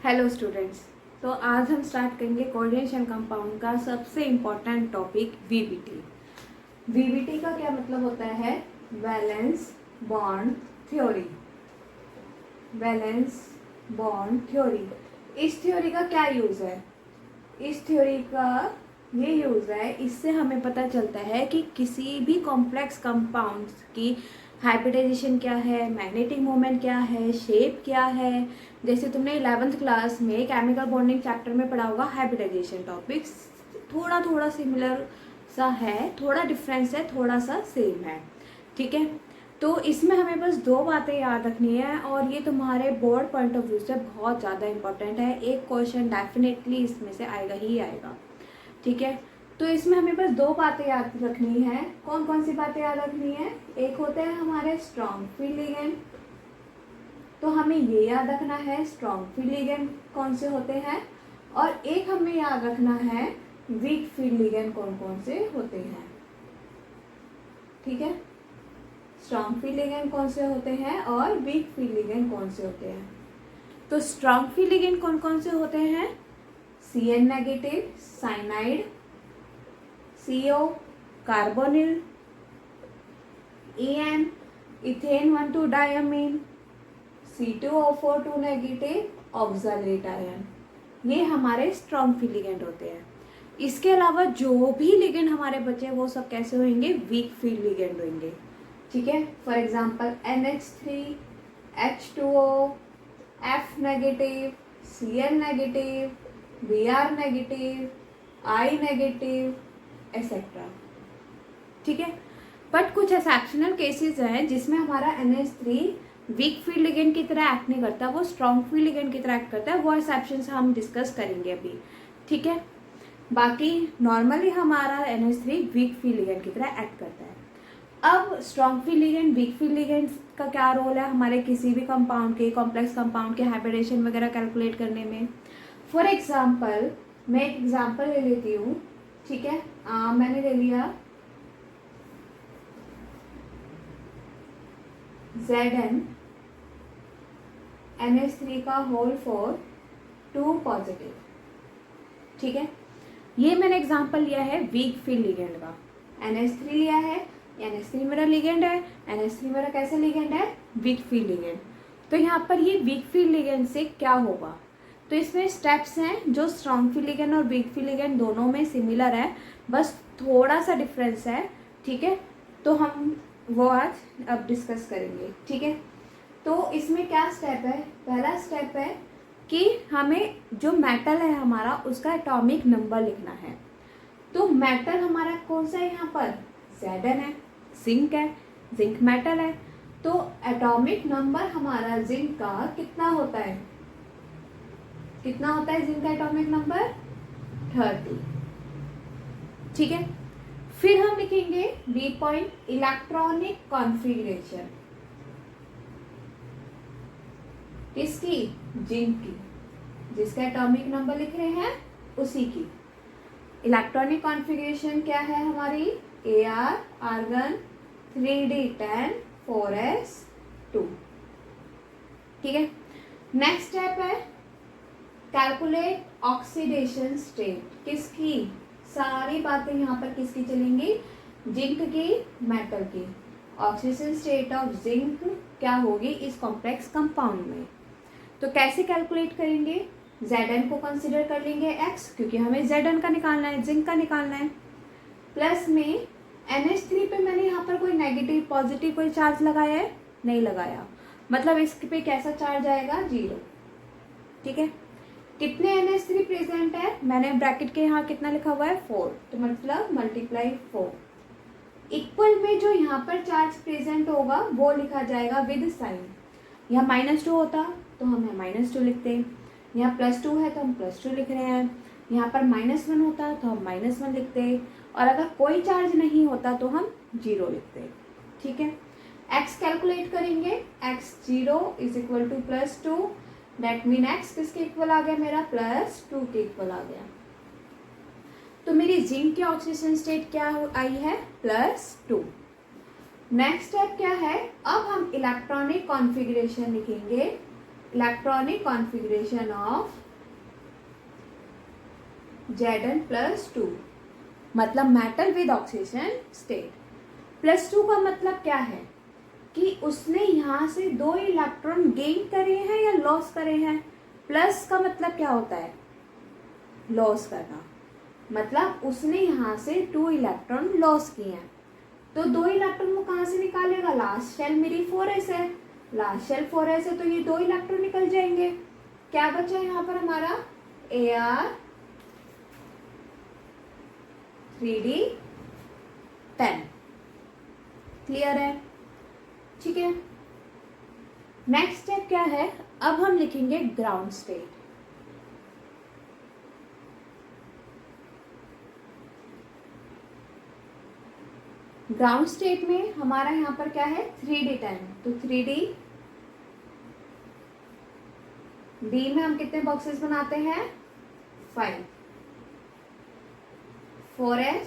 Hello students. तो आज हम स्टार्ट करेंगे कोऑर्डिनेशन कंपाउंड का सबसे इम्पोर्टेंट टॉपिक वीबीटी। वीबीटी का क्या मतलब होता है? Valence bond theory. Valence bond theory, इस थ्योरी का क्या यूज़ है? इस थ्योरी का ये यूज़ है, इससे हमें पता चलता है कि किसी भी कॉम्प्लेक्स कंपाउंड्स की हाइब्रिडाइजेशन क्या है, मैग्नेटिक मोमेंट क्या है, शेप क्या है। जैसे तुमने 11th क्लास में केमिकल बॉन्डिंग चैप्टर में पढ़ा होगा हाइब्रिडाइजेशन टॉपिक्स, थोड़ा थोड़ा सिमिलर सा है, थोड़ा डिफरेंस है, थोड़ा सा सेम है। ठीक है, तो इसमें हमें बस दो बातें याद रखनी है और ये तुम्हारे बोर्ड पॉइंट ऑफ व्यू से बहुत ज़्यादा इंपॉर्टेंट है। एक क्वेश्चन डेफिनेटली इसमें से आएगा ही आएगा। ठीक है, तो इसमें हमें बस दो बातें याद रखनी है। कौन कौन सी बातें याद रखनी है? एक होते हैं हमारे स्ट्रॉन्ग फील्ड लिगेंड, तो हमें ये याद रखना है स्ट्रॉन्ग फील्ड लिगेंड कौन से होते हैं, और एक हमें याद रखना है वीक फील्ड लिगेंड कौन कौन से होते हैं। ठीक है, स्ट्रॉन्ग फील्ड लिगेंड कौन से होते हैं और वीक फील्ड लिगेंड कौन से होते हैं। तो स्ट्रॉन्ग फील्ड लिगेंड कौन कौन से होते हैं? Cn negative cyanide, CO carbonyl, En ethane 1,2 diamine, C2O4 2 negative oxalate ion. ये हमारे स्ट्रॉन्ग फील्ड लिगेंड होते हैं। इसके अलावा जो भी लिगेंड हमारे बचे वो सब कैसे होंगे? वीक फील्ड लिगेंड होंगे। ठीक है, for example NH3, H2O, F negative, Cl negative, Br negative, I negative etcetera. ठीक है, बट कुछ एक्सेप्शनल केसेस हैं जिसमें हमारा NH3 वीक फील्ड लिगेंड की तरह एक्ट नहीं करता, वो स्ट्रॉन्ग फील्ड लिगेंड की तरह एक्ट करता है। वो एक्सेप्शंस हम डिस्कस करेंगे अभी। ठीक है, बाकी नॉर्मली हमारा NH3 वीक फील्ड लिगेंड की तरह एक्ट करता है। अब strong field ligand, weak field ligand का क्या रोल है हमारे किसी भी कंपाउंड के, कॉम्प्लेक्स कंपाउंड के हाइब्रिडेशन वगैरह कैलकुलेट करने में? फॉर एग्जाम्पल, मैं एक एग्जाम्पल ले लेती हूँ। ठीक है, मैंने ले लिया Zn NH3 का होल फॉर 2 पॉजिटिव। ठीक है, ये मैंने एग्जाम्पल लिया है वीक फील्ड लिगेंड का। NH3 लिया है, NH3 मेरा लिगेंड है, NH3 मेरा कैसे लिगेंड है? Weak field ligand. तो यहाँ पर ये वीक फील्ड लिगेंड से क्या होगा? तो इसमें स्टेप्स हैं जो स्ट्रॉन्ग फील्ड लिगेंड और वीक फील्ड लिगेंड दोनों में सिमिलर है, बस थोड़ा सा डिफरेंस है। ठीक है, तो हम वो आज अब डिस्कस करेंगे। ठीक है, तो इसमें क्या स्टेप है? पहला स्टेप है कि हमें जो मेटल है हमारा उसका एटॉमिक नंबर लिखना है। तो मेटल हमारा कौन सा है यहाँ पर? Zn है, जिंक है, जिंक मेटल है। तो एटॉमिक नंबर हमारा जिंक का कितना होता है? कितना होता है जिंक का एटॉमिक नंबर? 30। ठीक है, फिर हम लिखेंगे बी पॉइंट इलेक्ट्रॉनिक कॉन्फ़िगरेशन। किसकी? जिंक की, जिसका एटॉमिक नंबर लिख रहे हैं उसी की। इलेक्ट्रॉनिक कॉन्फ़िगरेशन क्या है हमारी? Ar argon 3d10 4s2। ठीक है, नेक्स्ट स्टेप है कैलकुलेट ऑक्सीडेशन स्टेट। किसकी? सारी बातें यहाँ पर किसकी चलेंगी? जिंक की, मेटल की। ऑक्सीडेशन स्टेट ऑफ जिंक क्या होगी इस कॉम्प्लेक्स कंपाउंड में? तो कैसे कैलकुलेट करेंगे? Zn को कंसिडर कर लेंगे x, क्योंकि हमें Zn का निकालना है, जिंक का निकालना है। प्लस में NH3 पे मैंने यहाँ पर कोई नेगेटिव पॉजिटिव कोई चार्ज लगाया है? नहीं लगाया, मतलब इस पे कैसा चार्ज आएगा? 0। ठीक है, कितने NH3 प्रेजेंट है? मैंने ब्रैकेट के यहाँ कितना लिखा हुआ है? 4, तो मतलब मल्टीप्लाई 4। इक्वल में जो यहाँ पर चार्ज प्रेजेंट होगा वो लिखा जाएगा विद साइन। यहाँ -2 होता तो हम -2 लिखते हैं, यहाँ +2 है तो हम +2 लिख रहे हैं, यहाँ पर -1 होता तो हम -1 लिखते हैं, और अगर कोई चार्ज नहीं होता तो हम 0 लिखते हैं। ठीक है, x कैलकुलेट करेंगे, x0 = +2, दैट मीन x किसके इक्वल आ गया? मेरा +2 के इक्वल आ गया। तो मेरी जिंक की ऑक्सीडेशन स्टेट क्या आई है? +2। नेक्स्ट स्टेप क्या है? अब हम इलेक्ट्रॉनिक कॉन्फ़िगरेशन लिखेंगे इलेक्ट्रॉनिक कॉन्फ़िगरेशन ऑफ Zn+2, मतलब मेटल विद ऑक्सीजन स्टेट। +2 का मतलब क्या है कि उसने यहाँ से 2 इलेक्ट्रॉन गेन करे हैं या लॉस करे हैं। प्लस का मतलब क्या होता है, लॉस करना, मतलब उसने यहाँ से 2 इलेक्ट्रॉन लॉस किए हैं। तो 2 इलेक्ट्रॉन वो कहाँ से निकालेगा, लास्ट शेल मेरी 4s है, लास्ट शेल 4s है, तो ये 2 इलेक्ट्रॉन निकल जाएंगे। क्या बचा यहाँ पर हमारा Ar3d10। क्लियर है, ठीक है। नेक्स्ट स्टेप क्या है, अब हम लिखेंगे ग्राउंड स्टेट। ग्राउंड स्टेट में हमारा यहाँ पर क्या है 3d10, तो 3d डी में हम कितने बॉक्सेस बनाते हैं 5, 4s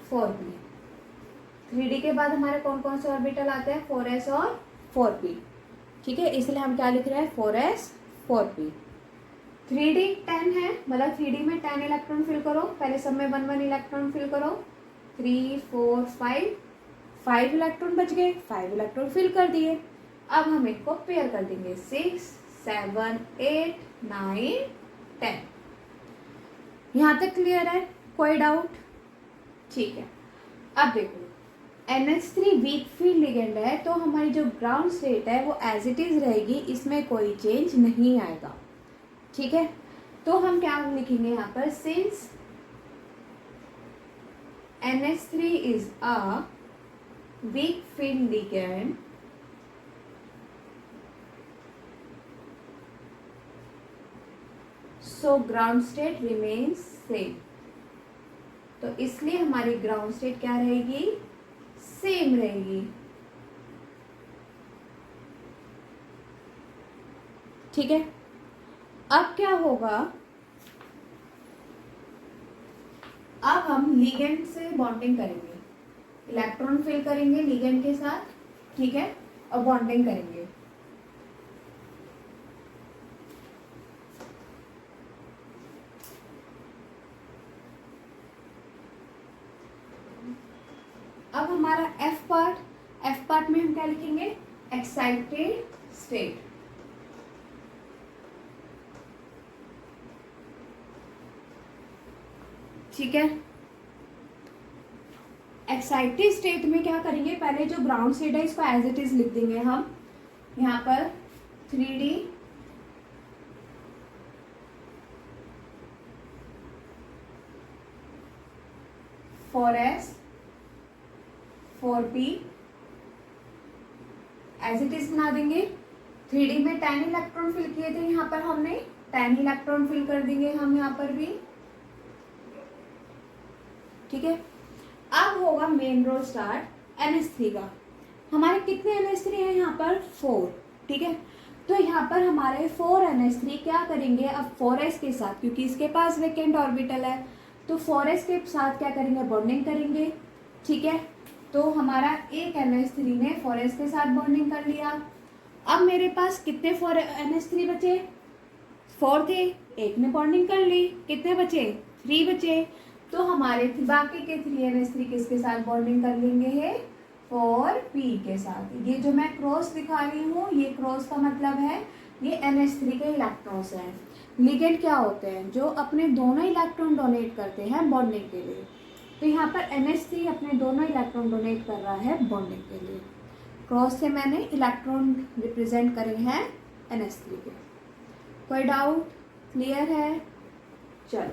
4p। 3d के बाद हमारे कौन कौन से ऑर्बिटल आते हैं 4s और 4p, ठीक है, इसलिए हम क्या लिख रहे हैं 4s 4p। 3d 10 है, मतलब 3d में 10 इलेक्ट्रॉन फिल करो, पहले सब में 1 इलेक्ट्रॉन फिल करो, 3 4 5 इलेक्ट्रॉन बच गए, 5 इलेक्ट्रॉन फिल कर दिए। अब हम इनको पेयर कर देंगे 6 7 8 9 10। यहाँ तक क्लियर है, कोई डाउट, ठीक है। अब देखो NH3 वीक फील्ड लिगेंड है, तो हमारी जो ग्राउंड स्टेट है वो एज इट इज रहेगी, इसमें कोई चेंज नहीं आएगा, ठीक है। तो हम क्या लिखेंगे यहाँ पर, since NH3 is a weak field ligand so ground state remains same. तो इसलिए हमारी ग्राउंड स्टेट क्या रहेगी, सेम रहेगी, ठीक है। अब क्या होगा, अब हम लिगेंड से बॉन्डिंग करेंगे, इलेक्ट्रॉन फिल करेंगे लिगेंड के साथ, ठीक है, और बॉन्डिंग करेंगे। अब हमारा एफ पार्ट में हम क्या लिखेंगे, एक्साइटेड स्टेट। ठीक है, एक्साइटेड स्टेट में क्या करेंगे, पहले जो ग्राउंड स्टेट है इसको एज इट इज लिख देंगे हम यहाँ पर 3d 4s 4p as it is बना देंगे। 3d में 10 इलेक्ट्रॉन फिल किए थे, यहाँ पर हमने 10 इलेक्ट्रॉन फिल कर देंगे हम यहाँ पर भी, ठीक है। अब होगा मेन रोल स्टार्ट NH3 का। हमारे कितने NH3 हैं यहाँ पर 4, ठीक है। तो यहाँ पर हमारे 4 NH3 क्या करेंगे, अब 4s के साथ, क्योंकि इसके पास वेकेंट ऑर्बिटल है, तो 4s के साथ क्या करेंगे, बॉन्डिंग करेंगे, ठीक है। तो हमारा एक NH3 ने 4s के साथ बॉन्डिंग कर लिया। अब मेरे पास कितने 4 NH3 बचे, 4 थे, एक ने बॉन्डिंग कर ली, कितने बचे 3 बचे। तो हमारे बाकी के 3 NH3 किसके साथ बॉन्डिंग कर लेंगे है 4p के साथ। ये जो मैं क्रॉस दिखा रही हूँ, ये क्रॉस का मतलब है ये NH3 के इलेक्ट्रॉन्स हैं। लिगेंड क्या होते हैं, जो अपने दोनों इलेक्ट्रॉन डोनेट करते हैं बॉन्डिंग के लिए। तो यहाँ पर NH3 अपने दोनों इलेक्ट्रॉन डोनेट कर रहा है बॉन्डिंग के लिए। क्रॉस से मैंने इलेक्ट्रॉन रिप्रेजेंट करे हैं NH3 के। कोई डाउट, क्लियर है? चलो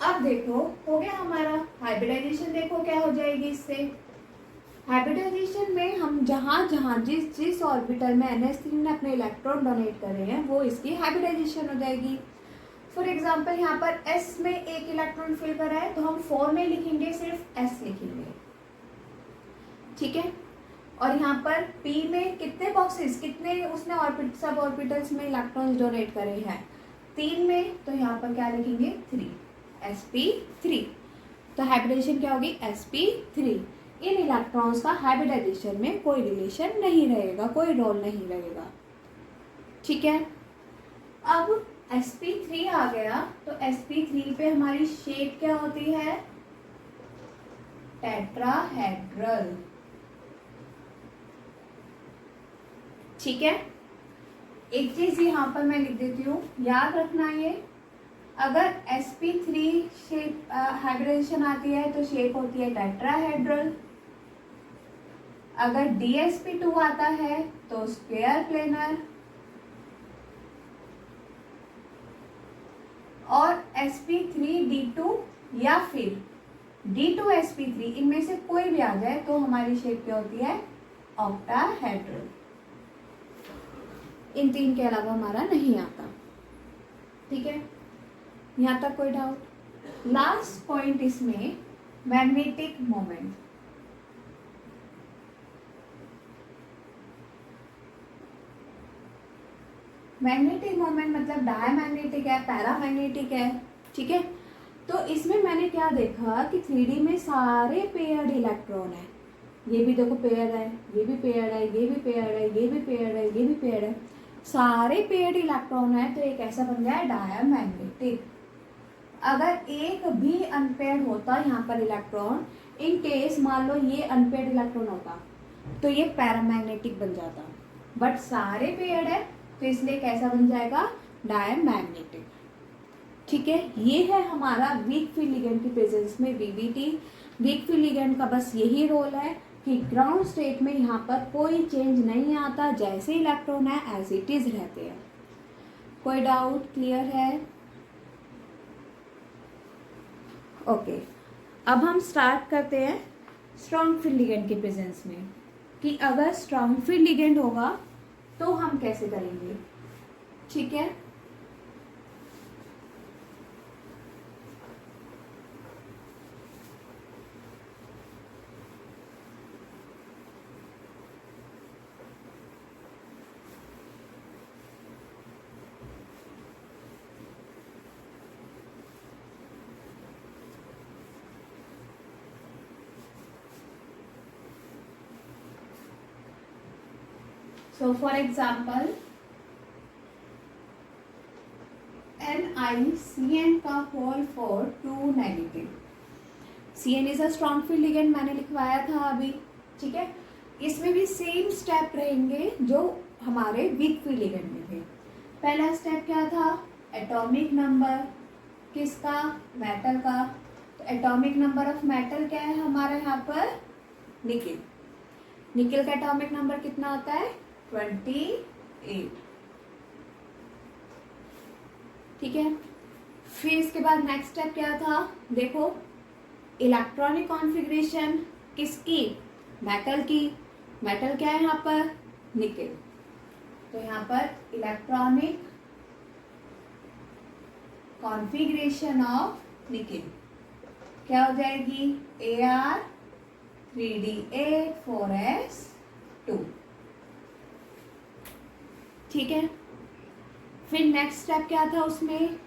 अब देखो, हो गया हमारा हाइब्रिडाइजेशन। देखो क्या हो जाएगी इससे। हाइब्रिडाइजेशन में हम जहाँ जहाँ जिस ऑर्बिटल में NH3 ने अपने इलेक्ट्रॉन डोनेट करे हैं वो इसकी हाइब्रिडाइजेशन हो जाएगी। फॉर एग्जाम्पल यहाँ पर S में एक इलेक्ट्रॉन फिल करा है, तो हम 4 में लिखेंगे, सिर्फ S लिखेंगे, ठीक है। और यहाँ पर P में कितने बॉक्सेस, कितने उसने सब ऑर्बिटल्स में इलेक्ट्रॉन्स डोनेट करे हैं 3 में, तो यहाँ पर क्या लिखेंगे 3, sp3। तो हाइब्रिडेशन क्या होगी sp3। इन इलेक्ट्रॉन्स का हाइब्रिडाइजेशन में कोई रिलेशन नहीं रहेगा, कोई रोल नहीं रहेगा। ठीक है, अब sp3 आ गया, तो sp3 पे हमारी शेप क्या होती है, टेट्राहेड्रल। ठीक है, एक चीज यहाँ पर मैं लिख देती हूँ, याद रखना ये, अगर sp3 शेप हाइब्रिडाइजेशन आती है तो शेप होती है टेट्राहेड्रल। अगर dsp2 आता है तो स्क्वायर प्लेनर, और sp3d2 या फिर d2sp3, इनमें से कोई भी आ जाए तो हमारी शेप क्या होती है, ऑक्टाहेड्रल। इन तीन के अलावा हमारा नहीं आता। ठीक है, यहाँ तक कोई डाउट? लास्ट पॉइंट इसमें मैग्नेटिक मोमेंट। मैग्नेटिक मोमेंट मतलब डायमैग्नेटिक है, पैरामैग्नेटिक है। ठीक है, तो इसमें मैंने क्या देखा कि 3D में सारे पेयर्ड इलेक्ट्रॉन है, ये भी देखो पेयर है, ये भी पेयर है, ये भी पेयर है, ये भी पेयर है, ये भी पेयर है, सारे पेयर्ड इलेक्ट्रॉन है, तो एक ऐसा बन गया है डायमैग्नेटिक। अगर एक भी अनपेयर्ड होता यहाँ पर इलेक्ट्रॉन, इन केस मान लो ये अनपेयर्ड इलेक्ट्रॉन होता तो ये पैरामैग्नेटिक बन जाता, बट सारे पेयर्ड है तो इसलिए कैसा बन जाएगा, डायमैग्नेटिक। ठीक है, ये है हमारा वीक फील्ड लिगेंड की प्रेजेंस में वीवीटी। वीक फील्ड लिगेंड का बस यही रोल है कि ग्राउंड स्टेट में यहाँ पर कोई चेंज नहीं आता, जैसे इलेक्ट्रॉन है एज इट इज रहते हैं। कोई डाउट? क्लियर है? ओके, अब हम स्टार्ट करते हैं स्ट्रॉन्ग फील्ड लिगेंड के प्रेजेंस में, कि अगर स्ट्रॉन्ग फील्ड लिगेंड होगा तो हम कैसे करेंगे। ठीक है, so for example NiCN का whole for 2 negative. Cn is a strong field ligand मैंने लिखवाया था अभी। ठीक है, इसमें भी सेम स्टेप रहेंगे जो हमारे वीक फील्ड लिगेंड में थे। पहला स्टेप क्या था, एटॉमिक नंबर, किसका, मेटल का। तो एटॉमिक नंबर ऑफ मेटल क्या है हमारा यहाँ पर, निकेल। निकेल का एटॉमिक नंबर कितना होता है, 28। ठीक है, फिर इसके बाद नेक्स्ट स्टेप क्या था, देखो इलेक्ट्रॉनिक कॉन्फ़िगरेशन किसकी, मेटल की। मेटल क्या है यहाँ पर, निकेल। तो यहाँ पर इलेक्ट्रॉनिक कॉन्फ़िगरेशन ऑफ निकेल क्या हो जाएगी, Ar3Da 4s2। ठीक है, फिर नेक्स्ट स्टेप क्या था उसमें,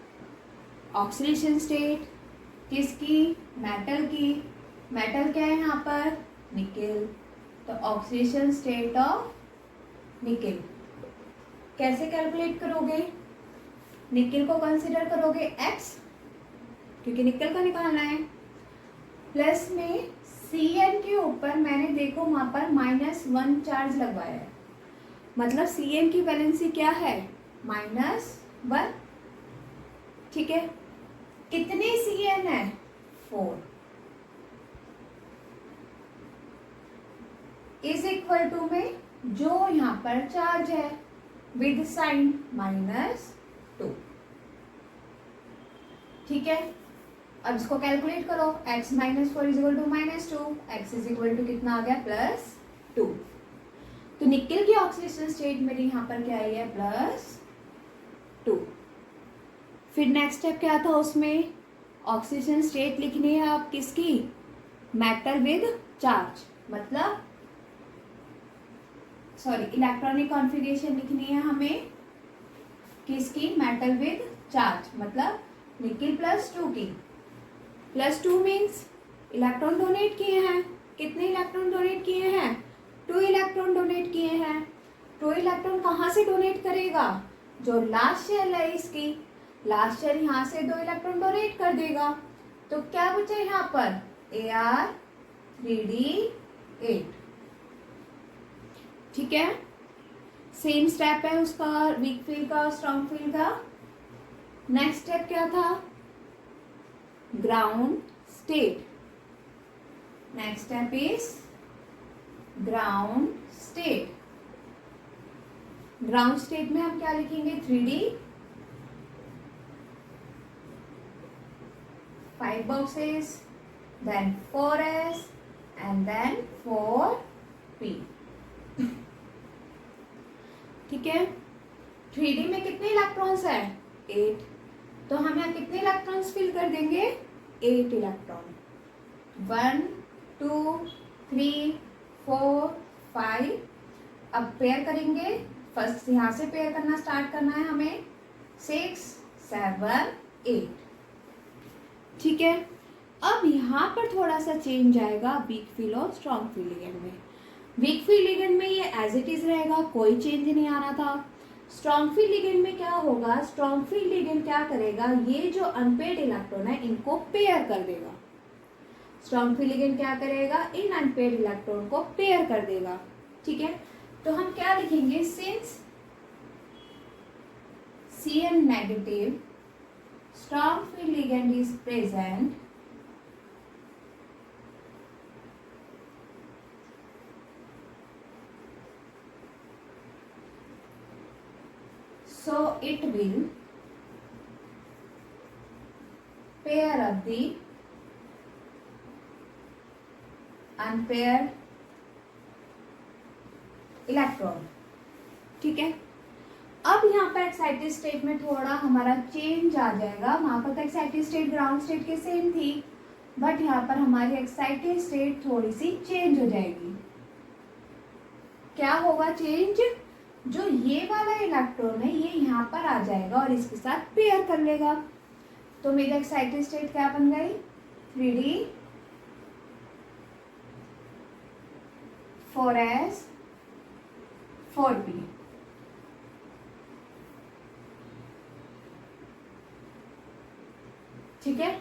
ऑक्सीडेशन स्टेट किसकी, मेटल की। मेटल क्या है यहाँ पर, निकेल। तो ऑक्सीडेशन स्टेट ऑफ निकेल कैसे कैलकुलेट करोगे, निकेल को कंसीडर करोगे x, क्योंकि निकेल का निकालना है, प्लस में Cn के ऊपर मैंने देखो वहां पर -1 चार्ज लगवाया है, मतलब Cn की वैलेंसी क्या है, -1। ठीक है, कितने Cn है, 4, इज इक्वल टू में जो यहाँ पर चार्ज है विद साइन -2। ठीक है, अब इसको कैलकुलेट करो, x - 4 is equal to -2, x is equal to कितना आ गया, +2। तो निकेल की ऑक्सीडेशन स्टेट मेरी यहाँ पर क्या आई है, +2। फिर नेक्स्ट स्टेप क्या था उसमें, ऑक्सीडेशन स्टेट लिखनी है आप किसकी, मेटल विद चार्ज, मतलब सॉरी इलेक्ट्रॉनिक कॉन्फ़िगरेशन लिखनी है हमें किसकी, मेटल विद चार्ज, मतलब निकेल +2 की। +2 मीन्स इलेक्ट्रॉन डोनेट किए हैं, कितने इलेक्ट्रॉन डोनेट किए हैं? 2 इलेक्ट्रॉन डोनेट किए हैं। 2 इलेक्ट्रॉन कहाँ से डोनेट करेगा? जो लास्ट शेल है इसकी, लास्ट शेल यहाँ से 2 इलेक्ट्रॉन डोनेट कर देगा। तो क्या बचा यहाँ पर? Ar3d8। ठीक है, सेम स्टेप है उसका, वीक फील्ड का और स्ट्रॉन्ग फील्ड का। नेक्स्ट स्टेप क्या था? Ground state. Next step is ground state. Ground state में हम क्या लिखेंगे? 3d, 5 boxes, then 4s and then 4p। ठीक है, 3d में कितने इलेक्ट्रॉन्स है? 8। तो हम यहाँ कितने इलेक्ट्रॉन्स फिल कर देंगे? 8 इलेक्ट्रॉन। 1 2 3 4 5। अब पेयर करेंगे, फर्स्ट यहाँ से पेयर करना स्टार्ट करना है हमें। 6 7 8। ठीक है, अब यहाँ पर थोड़ा सा चेंज आएगा वीक फील्ड और स्ट्रॉन्ग फील्ड लिगेंड में। वीक फील्ड लिगेंड में ये एज इट इज रहेगा, कोई चेंज नहीं आ रहा था। स्ट्रॉन्ग फील्ड लिगेंड में क्या होगा? स्ट्रॉन्ग फील्ड लिगेंड क्या करेगा? ये जो अनपेयर्ड इलेक्ट्रॉन है इनको पेयर कर देगा। स्ट्रॉन्ग फील्ड लिगेंड क्या करेगा? इन अनपेयर्ड इलेक्ट्रॉन को पेयर कर देगा। ठीक है, तो हम क्या लिखेंगे? Since Cn negative strong field ligand is present, so it will pair up the unpaired electron. ठीक है, अब यहाँ पर एक्साइटेड स्टेट में थोड़ा हमारा चेंज आ जाएगा। वहां पर तो एक्साइटेड स्टेट ग्राउंड स्टेट के सेम थी, बट यहाँ पर हमारी एक्साइटेड स्टेट थोड़ी सी चेंज हो जाएगी। क्या होगा चेंज? जो ये वाला इलेक्ट्रॉन है ये यहाँ पर आ जाएगा और इसके साथ पेयर कर लेगा। तो मेरी एक्साइटेड स्टेट क्या बन गई? 3d 4s 4p। ठीक है,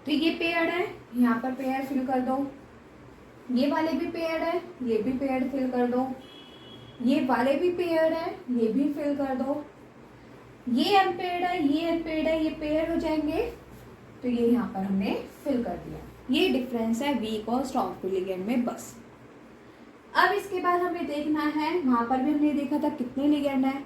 तो ये पेयर्ड है, यहाँ पर पेयर फिल कर दो। ये वाले भी पेयर्ड है, ये भी पेयर्ड फिल कर दो। ये वाले भी पेयर्ड है, ये भी फिल कर दो। ये अनपेयर्ड है, ये अनपेयर्ड है, ये पेयर हो जाएंगे। तो ये यहाँ पर हमने फिल कर दिया। ये डिफरेंस है वीक और स्ट्रॉन्ग फील्ड लिगेंड में बस। अब इसके बाद हमें देखना है, वहां पर भी हमने देखा था कितने लिगेंड है,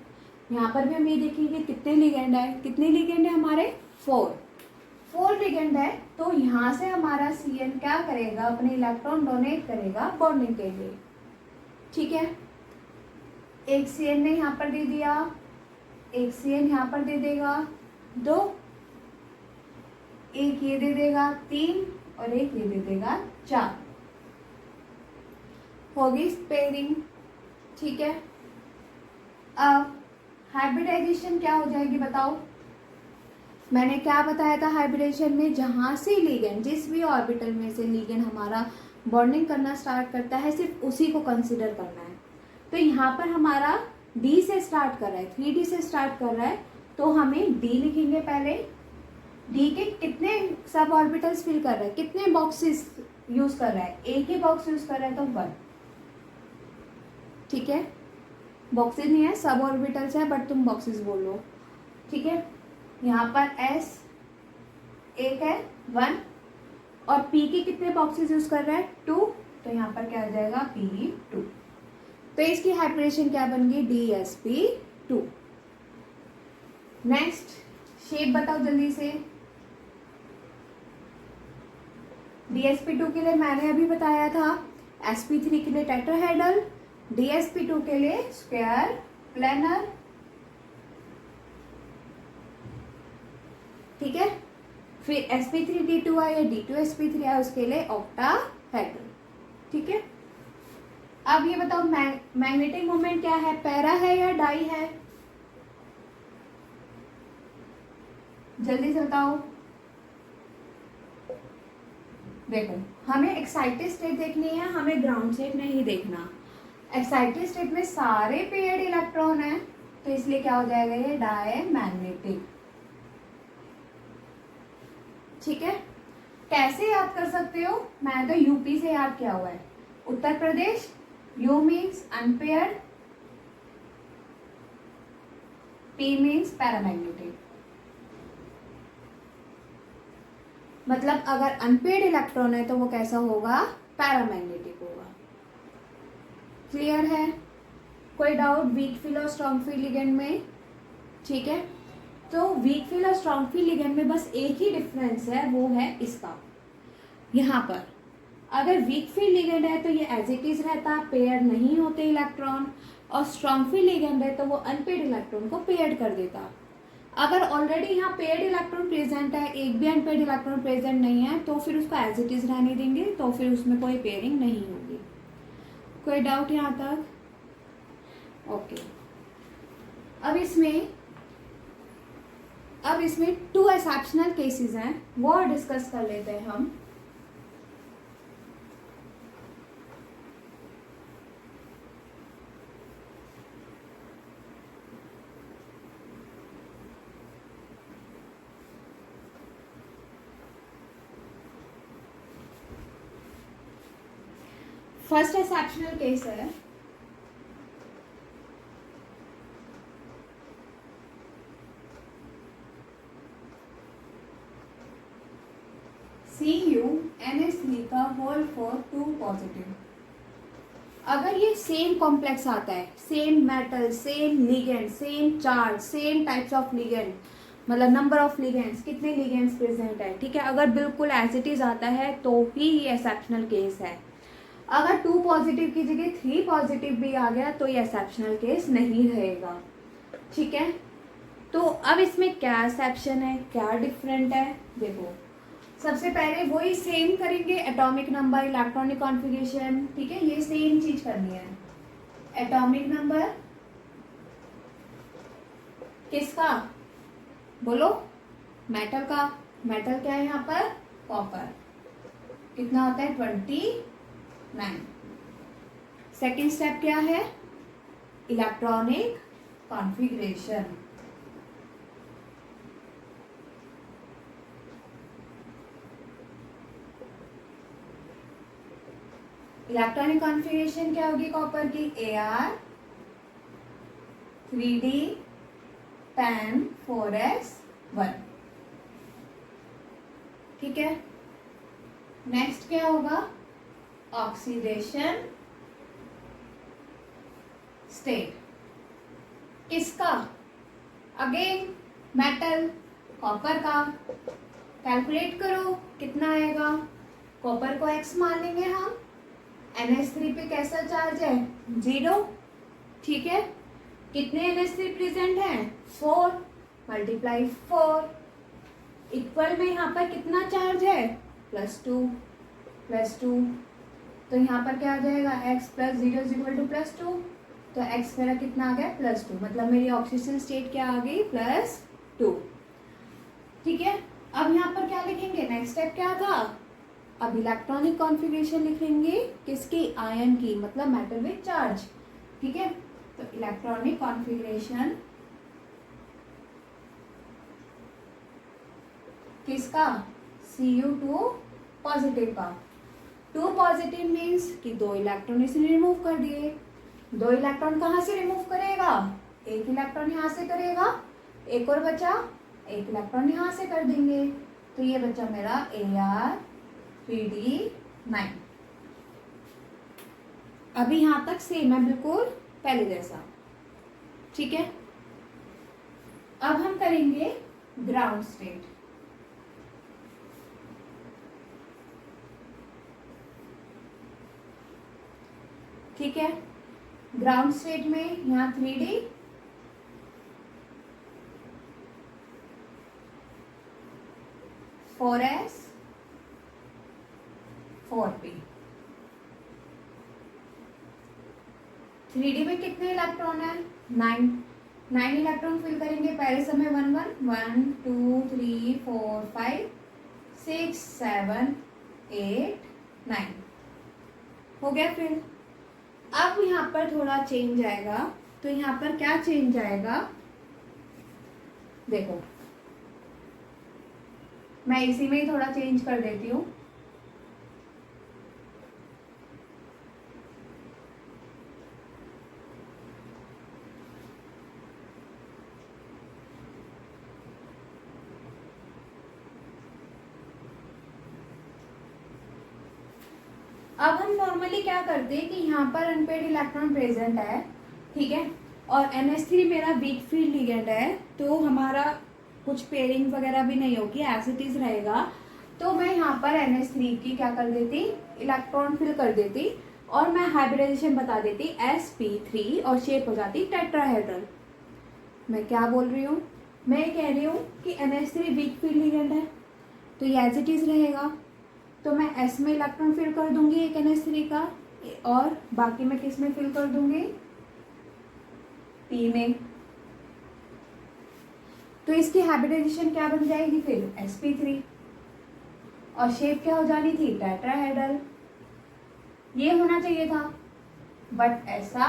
यहाँ पर भी हम ये देखेंगे कितने लिगेंड है। कितने लिगेंड है हमारे? 4 लिगेंड है। तो यहाँ से हमारा Cn क्या करेगा? अपने इलेक्ट्रॉन डोनेट करेगा बॉन्डिंग के लिए। ठीक है, एक Cn ने यहाँ पर दे दिया, एक Cn यहाँ पर दे देगा 2, एक ये दे देगा 3 और एक ये दे देगा 4। होगी पेयरिंग। ठीक है, अब हाइब्रिडाइजेशन क्या हो जाएगी बताओ? मैंने क्या बताया था हाइब्रिडेशन में? जहां से लिगेंड, जिस भी ऑर्बिटल में से लिगेंड हमारा बॉन्डिंग करना स्टार्ट करता है सिर्फ उसी को कंसीडर करना है। तो यहाँ पर हमारा D से स्टार्ट कर रहा है, 3D से स्टार्ट कर रहा है, तो हमें D लिखेंगे पहले। D के कितने सब ऑर्बिटल्स फिल कर रहा है, कितने बॉक्सेस यूज कर रहा है? एक ही बॉक्स यूज कर रहा है तो 1। ठीक है, बॉक्सेस नहीं है, सब ऑर्बिटल्स है, बट तुम बॉक्सेस बोल लो। ठीक है, यहाँ पर S एक है 1 और P के कितने बॉक्सेस यूज कर रहा है? 2। तो यहाँ पर क्या आ जाएगा? P2। तो इसकी हाइब्रिडेशन क्या बन गई? DsP2। नेक्स्ट शेप बताओ जल्दी से। DsP2 के लिए मैंने अभी बताया था, sp3 के लिए टेट्राहेड्रल, DsP2 के लिए स्क्वायर प्लेनर। ठीक है, फिर sp3d2 आया, d2sp3 आया, उसके लिए ऑक्टाहेड्रल। ठीक है, अब ये बताओ मैग्नेटिक मोमेंट क्या है? पैरा है या डाई है? जल्दी से बताओ। देखो, हमें एक्साइटेड स्टेट देखनी है, हमें ग्राउंड स्टेट नहीं देखना। एक्साइटेड स्टेट में सारे पेयर्ड इलेक्ट्रॉन है, तो इसलिए क्या हो जाएगा, ये डायमैग्नेटिक। ठीक है, कैसे याद कर सकते हो, मैं तो यूपी से याद किया हुआ है। Uttar Pradesh, U means unpaired, P means paramagnetic. मतलब अगर अनपेयर्ड इलेक्ट्रॉन है तो वो कैसा होगा, पैरामैग्नेटिक होगा। क्लियर है? कोई डाउट वीक फील्ड और स्ट्रॉन्ग फील्ड लिगेंड में? ठीक है, तो वीक फील्ड और स्ट्रॉन्ग फील्ड लिगेंड में बस एक ही डिफरेंस है, वो है इसका। यहाँ पर अगर वीक फील्ड लिगेंड है तो ये एज इट इज रहता, पेयर नहीं होते इलेक्ट्रॉन, और स्ट्रॉन्ग फील्ड लिगेंड है तो वो अनपेयर्ड इलेक्ट्रॉन को पेयर कर देता। अगर ऑलरेडी यहाँ पेयर्ड इलेक्ट्रॉन प्रेजेंट है, एक भी अनपेयर्ड इलेक्ट्रॉन प्रेजेंट नहीं है, तो फिर उसको एज इट इज रहने देंगे, तो फिर उसमें कोई पेयरिंग नहीं होगी। कोई डाउट यहाँ तक? ओके, अब इसमें 2 एक्सेप्शनल केसेस हैं, वो डिस्कस कर लेते हैं हम। फर्स्ट एक्सेप्शनल केस है, CuNH3 का होल फॉर 2 पॉजिटिव। अगर ये सेम कॉम्प्लेक्स आता है, same metal, same ligand, same charge, same types of ligand, मतलब नंबर ऑफ लिगेंड्स, कितने लिगेंड्स प्रेजेंट है, ठीक है, अगर बिल्कुल एज इट इज आता है तो ही ये एक्सेप्शनल केस है। अगर 2 पॉजिटिव की जगह 3 पॉजिटिव भी आ गया तो ये एक्सेप्शनल केस नहीं रहेगा। ठीक है, तो अब इसमें क्या एक्सेप्शन है, क्या डिफरेंट है, देखो सबसे पहले वही सेम करेंगे, एटॉमिक नंबर, इलेक्ट्रॉनिक कॉन्फ़िगरेशन, ठीक है, ये सेम चीज करनी है। एटॉमिक नंबर किसका, बोलो, मेटल का। मेटल क्या है यहाँ पर, कॉपर, कितना होता है 29। सेकेंड स्टेप क्या है, इलेक्ट्रॉनिक कॉन्फ़िगरेशन। इलेक्ट्रॉनिक कॉन्फ़िगरेशन क्या होगी कॉपर की, Ar 3d10 4s1। ठीक है, नेक्स्ट क्या होगा, ऑक्सीडेशन स्टेट, किसका, अगेन मेटल, कॉपर का। कैलकुलेट करो कितना आएगा, कॉपर को x मान लेंगे हम, NH3 पे कैसा चार्ज है, 0, ठीक है, कितने NH3 प्रेजेंट है, 4 × 4 इक्वल में यहाँ पर कितना चार्ज है, +2, तो यहाँ पर क्या आ जाएगा, x + 0 = +2, तो x मेरा कितना आ गया, +2, मतलब मेरी ऑक्सीजन स्टेट क्या आ गई, +2। ठीक है, अब यहाँ पर क्या लिखेंगे, नेक्स्ट स्टेप क्या था, अब इलेक्ट्रॉनिक कॉन्फ़िगरेशन लिखेंगे किसकी, आयन की, मतलब मेटल विद चार्ज। ठीक है, तो इलेक्ट्रॉनिक कॉन्फ़िगरेशन किसका, Cu2 पॉजिटिव का। 2 पॉजिटिव मीन्स कि 2 इलेक्ट्रॉन इसने रिमूव कर दिए। 2 इलेक्ट्रॉन कहाँ से रिमूव करेगा, एक इलेक्ट्रॉन यहाँ से करेगा, एक और बचा, एक इलेक्ट्रॉन यहाँ से कर देंगे, तो ये बचा मेरा Ar 3d9। अभी यहां तक सेम है, बिल्कुल पहले जैसा। ठीक है, अब हम करेंगे ग्राउंड स्टेट। ठीक है, ग्राउंड स्टेट में यहाँ 3d, 4s 4p। 3d में कितने इलेक्ट्रॉन है, 9 इलेक्ट्रॉन फिल करेंगे पहले समय 1 1 1 2 3 4 5 6 7 8 9 हो गया। फिर अब यहाँ पर थोड़ा चेंज आएगा, तो यहाँ पर क्या चेंज आएगा, देखो मैं इसी में ही थोड़ा चेंज कर देती हूँ। अब हम नॉर्मली क्या करते हैं कि यहाँ पर अनपेड इलेक्ट्रॉन प्रेजेंट है, ठीक है, और NH3 मेरा वीक फील्ड लिगेंड है, तो हमारा कुछ पेयरिंग वगैरह भी नहीं होगी, एज इट इज रहेगा। तो मैं यहाँ पर NH3 की क्या कर देती, इलेक्ट्रॉन फिल कर देती और मैं हाइब्रिडाइजेशन बता देती sp3 और शेप हो जाती टेट्राहेड्रल। मैं क्या बोल रही हूँ, मैं कह रही हूँ कि NH3 वीक फील्ड लिगेंड है, तो ये एज इट इज रहेगा। तो मैं S में इलेक्ट्रॉन फिल कर दूंगी एक NH3 का, और बाकी मैं किस में फिल कर दूंगी, P में। तो इसकी हाइब्रिडाइजेशन क्या बन जाएगी फिर, sp3, और शेप क्या हो जानी थी, टेट्राहेड्रल। ये होना चाहिए था, बट ऐसा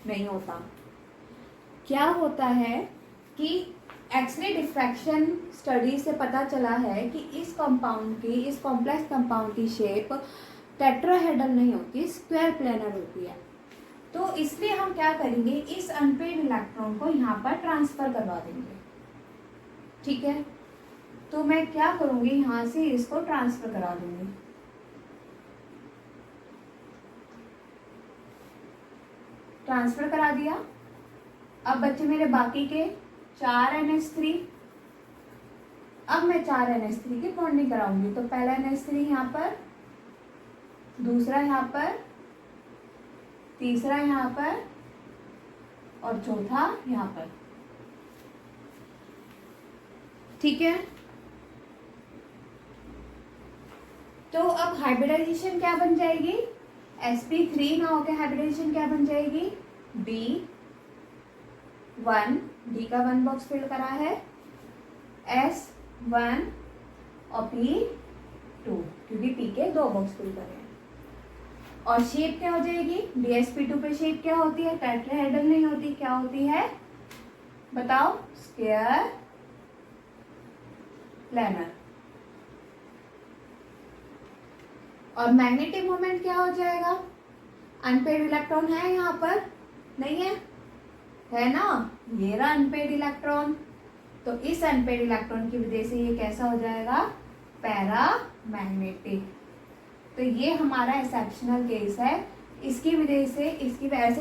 नहीं होता। क्या होता है कि एक्सरे डिफ्रैक्शन स्टडी से पता चला है कि इस कंपाउंड की, इस कॉम्प्लेक्स कंपाउंड की शेप टेट्राहेड्रल नहीं होती, स्क्वायर प्लेनर होती है। तो इसलिए हम क्या करेंगे, इस अनपेड इलेक्ट्रॉन को यहाँ पर ट्रांसफर करवा देंगे, ठीक है। तो मैं क्या करूँगी, यहाँ से इसको ट्रांसफर करा दूंगी। ट्रांसफर करा दिया। अब बच्चे मेरे बाकी के 4 NH3। अब मैं 4 NH3 की बॉन्डिंग कराऊंगी। तो पहला NH3 यहाँ पर, दूसरा यहाँ पर, तीसरा यहाँ पर और चौथा यहाँ पर, ठीक है। तो अब हाइब्रिडाइजेशन क्या बन जाएगी, sp3 ना होकर हाइब्रिडाइजेशन क्या बन जाएगी, D1, D का 1 बॉक्स फिल करा है, S1 और P2, क्योंकि P के 2 बॉक्स फिल करे हैं। और शेप क्या हो जाएगी, DsP2 पे शेप क्या होती है, टेट्राहेड्रल नहीं होती, क्या होती है बताओ, स्क्वायर प्लेनर। और मैग्नेटिक मोमेंट क्या हो जाएगा, अनपेड इलेक्ट्रॉन है यहाँ पर, नहीं है ना, ये रहा अनपेड इलेक्ट्रॉन। तो इस अनपेड इलेक्ट्रॉन की वजह से ये कैसा हो जाएगा, पैरामैग्नेटिक। तो ये हमारा एक्सेप्शनल केस है। इसकी वजह से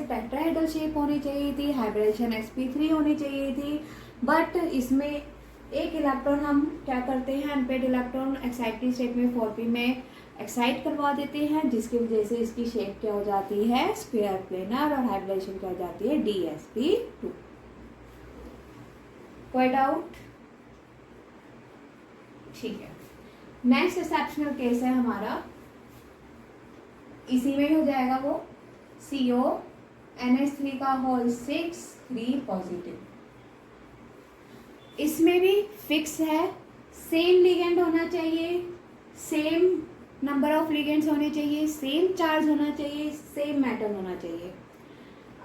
टेट्राहेड्रल शेप होनी चाहिए थी, हाइब्रिडेशन sp3 होनी चाहिए थी, बट इसमें एक इलेक्ट्रॉन हम क्या करते हैं, अनपेड इलेक्ट्रॉन एक्साइटिंग स्टेट में 4p में एक्साइट करवा देते हैं, जिसकी वजह से इसकी शेप क्या हो जाती है, स्क्वायर प्लेनर, और हाइब्रिडेशन क्या हो जाती है, DsP2। कोई डाउट, ठीक है। नेक्स्ट एक्सेप्शनल केस है हमारा, इसी में हो जाएगा वो, CO NH3 का होल 6 3 पॉजिटिव। इसमें भी फिक्स है, सेम लिगेंड होना चाहिए, सेम नंबर ऑफ लिगेंड्स होने चाहिए, सेम चार्ज होना चाहिए, सेम मेटल होना चाहिए।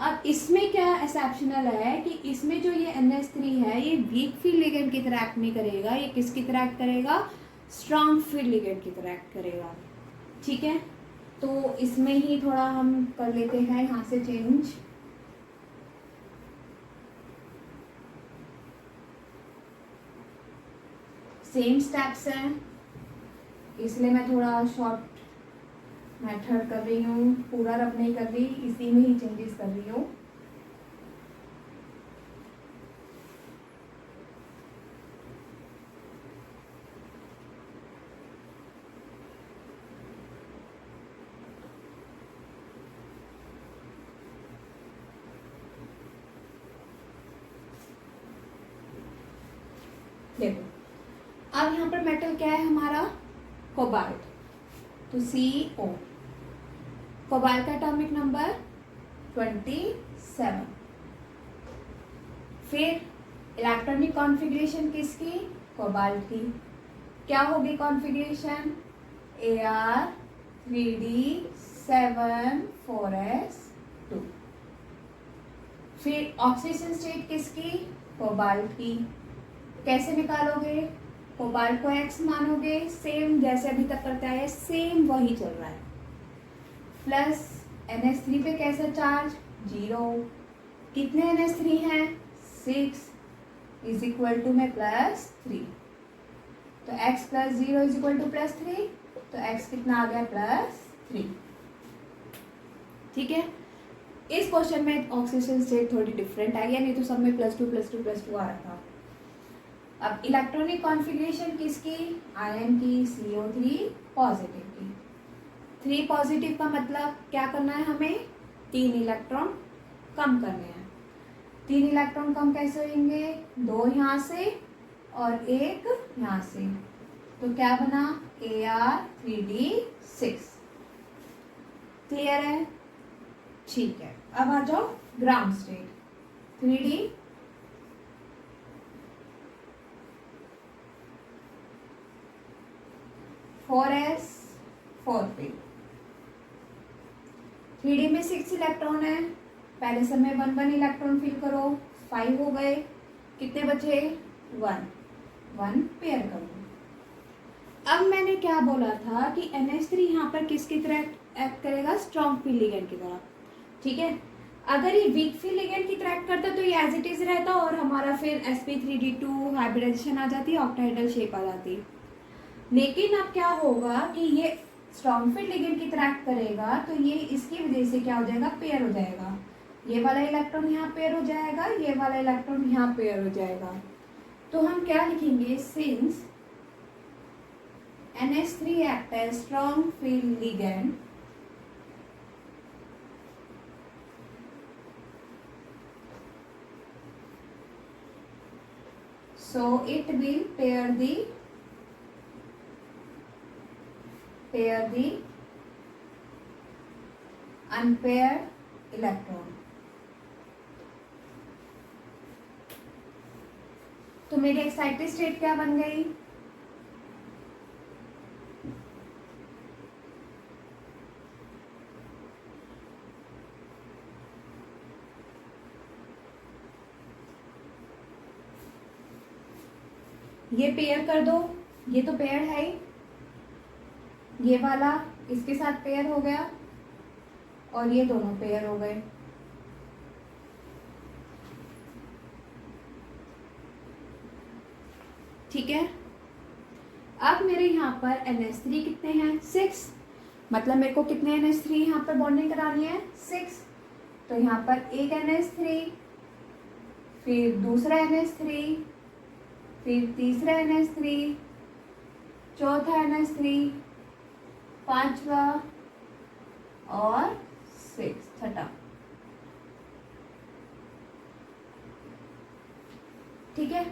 अब इसमें क्या एक्सेप्शनल है कि इसमें जो ये NH3 है, ये वीक फील्ड लिगेंड की तरह एक्ट नहीं करेगा, ये किसकी तरह एक्ट करेगा, स्ट्रॉन्ग फील्ड लिगेंड की तरह एक्ट करेगा, ठीक है। तो इसमें ही थोड़ा हम कर लेते हैं यहाँ से चेंज। सेम स्टेप्स हैं, इसलिए मैं थोड़ा शॉर्ट मेथड कर रही हूँ, पूरा रब नहीं कर रही, इसी में ही चेंजेस कर रही हूँ। देखो अब यहाँ पर मेटल क्या है हमारा, कोबाल्ट। तो CO, कोबाल्ट का एटॉमिक नंबर 27। फिर इलेक्ट्रॉनिक कॉन्फ़िगरेशन किसकी, कोबाल्ट की। क्या होगी कॉन्फ़िगरेशन, Ar3D7 4s2। फिर ऑक्सीजन स्टेट किसकी? कोबाल्ट की। कैसे निकालोगे? कोबाल्ट को x मानोगे, सेम जैसे अभी तक करते आए सेम वही चल रहा है। प्लस NH3 पे कैसा चार्ज? 0। कितने NH3 हैं? 6 इज इक्वल टू में +3। तो x + 0 इज इक्वल टू +3, तो x कितना आ गया? +3। ठीक है। इस क्वेश्चन में ऑक्सीजन स्टेट थोड़ी डिफरेंट आई है, नहीं तो सब में +2 आ रहा था। अब इलेक्ट्रॉनिक कॉन्फ़िगरेशन किसकी? आयन की, CO3 पॉजिटिव की। 3 पॉजिटिव का मतलब क्या करना है हमें? 3 इलेक्ट्रॉन कम करने हैं। 3 इलेक्ट्रॉन कम कैसे होंगे? 2 यहाँ से और 1 यहाँ से, तो क्या बना? Ar3D6। क्लियर है? ठीक है। अब आ जाओ ground state 3D। 4s 4p। 3D में 6 इलेक्ट्रॉन है। पहले समय 1 इलेक्ट्रॉन फिल करो, 5 हो गए। कितने बचे? 1 पेयर करो। अब मैंने क्या बोला था कि NH3 यहाँ पर किसकी तरह एक्ट करेगा? स्ट्रॉन्ग फील्ड लिगेंड की तरह। ठीक है। अगर ये वीक फील्ड लिगेंड की तरह एक्ट करता तो ये एज इट इज रहता और हमारा फिर sp3d2 हाइब्रिडाइजेशन आ जाती, ऑक्टाहेड्रल शेप आ जाती। लेकिन अब क्या होगा कि ये स्ट्रॉन्ग फील्ड लिगेंड की तरह एक्ट करेगा, तो ये इसकी वजह से क्या हो जाएगा? पेयर हो जाएगा। ये वाला इलेक्ट्रॉन यहाँ पेयर हो जाएगा, ये वाला इलेक्ट्रॉन यहाँ पेयर हो जाएगा। तो हम क्या लिखेंगे? Since NH3 act as strong field ligand, so it will pair the unpaired electron। तो मेरी एक्साइटेड स्टेट क्या बन गई? ये पेयर कर दो, ये तो पेयर है ही, ये वाला इसके साथ पेयर हो गया और ये दोनों पेयर हो गए। ठीक है। अब मेरे यहाँ पर NH3 कितने हैं? 6। मतलब मेरे को कितने NH3 यहाँ पर बॉन्डिंग करानी है? 6। तो यहाँ पर एक NH3, फिर दूसरा NH3, फिर तीसरा NH3, चौथा NH3, पांचवा और 6 छठा। ठीक है।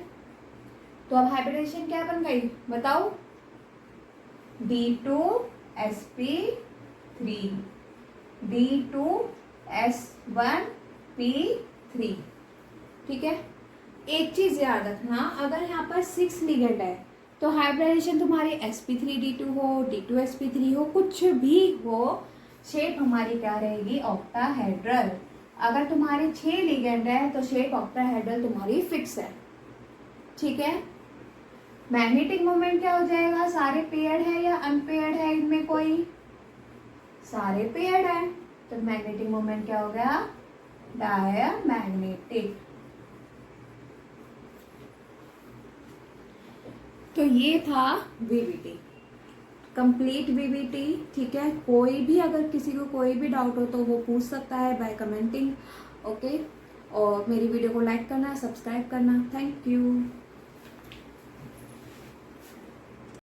तो अब हाइब्रिडाइजेशन क्या बन गई बताओ? D2sp3 D2s1p3। ठीक है। एक चीज याद रखना, अगर यहाँ पर 6 लिगेंड है तो हाइब्रिडाइजेशन तुम्हारी sp3d2 हो, D2sp3 हो, कुछ भी हो, शेप हमारी क्या रहेगी? ऑक्टाहेड्रल। अगर तुम्हारी 6 लिगेंड है तो शेप ऑक्टाहेड्रल तुम्हारी फिक्स है। ठीक है। मैग्नेटिक मोमेंट क्या हो जाएगा? सारे पेयर्ड है या अनपेयर्ड है? इनमें कोई? सारे पेयर्ड है, तो मैग्नेटिक मोमेंट क्या हो गया? डायमैग्नेटिक। तो ये था VBT, कंप्लीट VBT। ठीक है। कोई भी अगर किसी को कोई भी डाउट हो तो वो पूछ सकता है बाय कमेंटिंग। ओके। और मेरी वीडियो को लाइक करना, सब्सक्राइब करना। Thank you.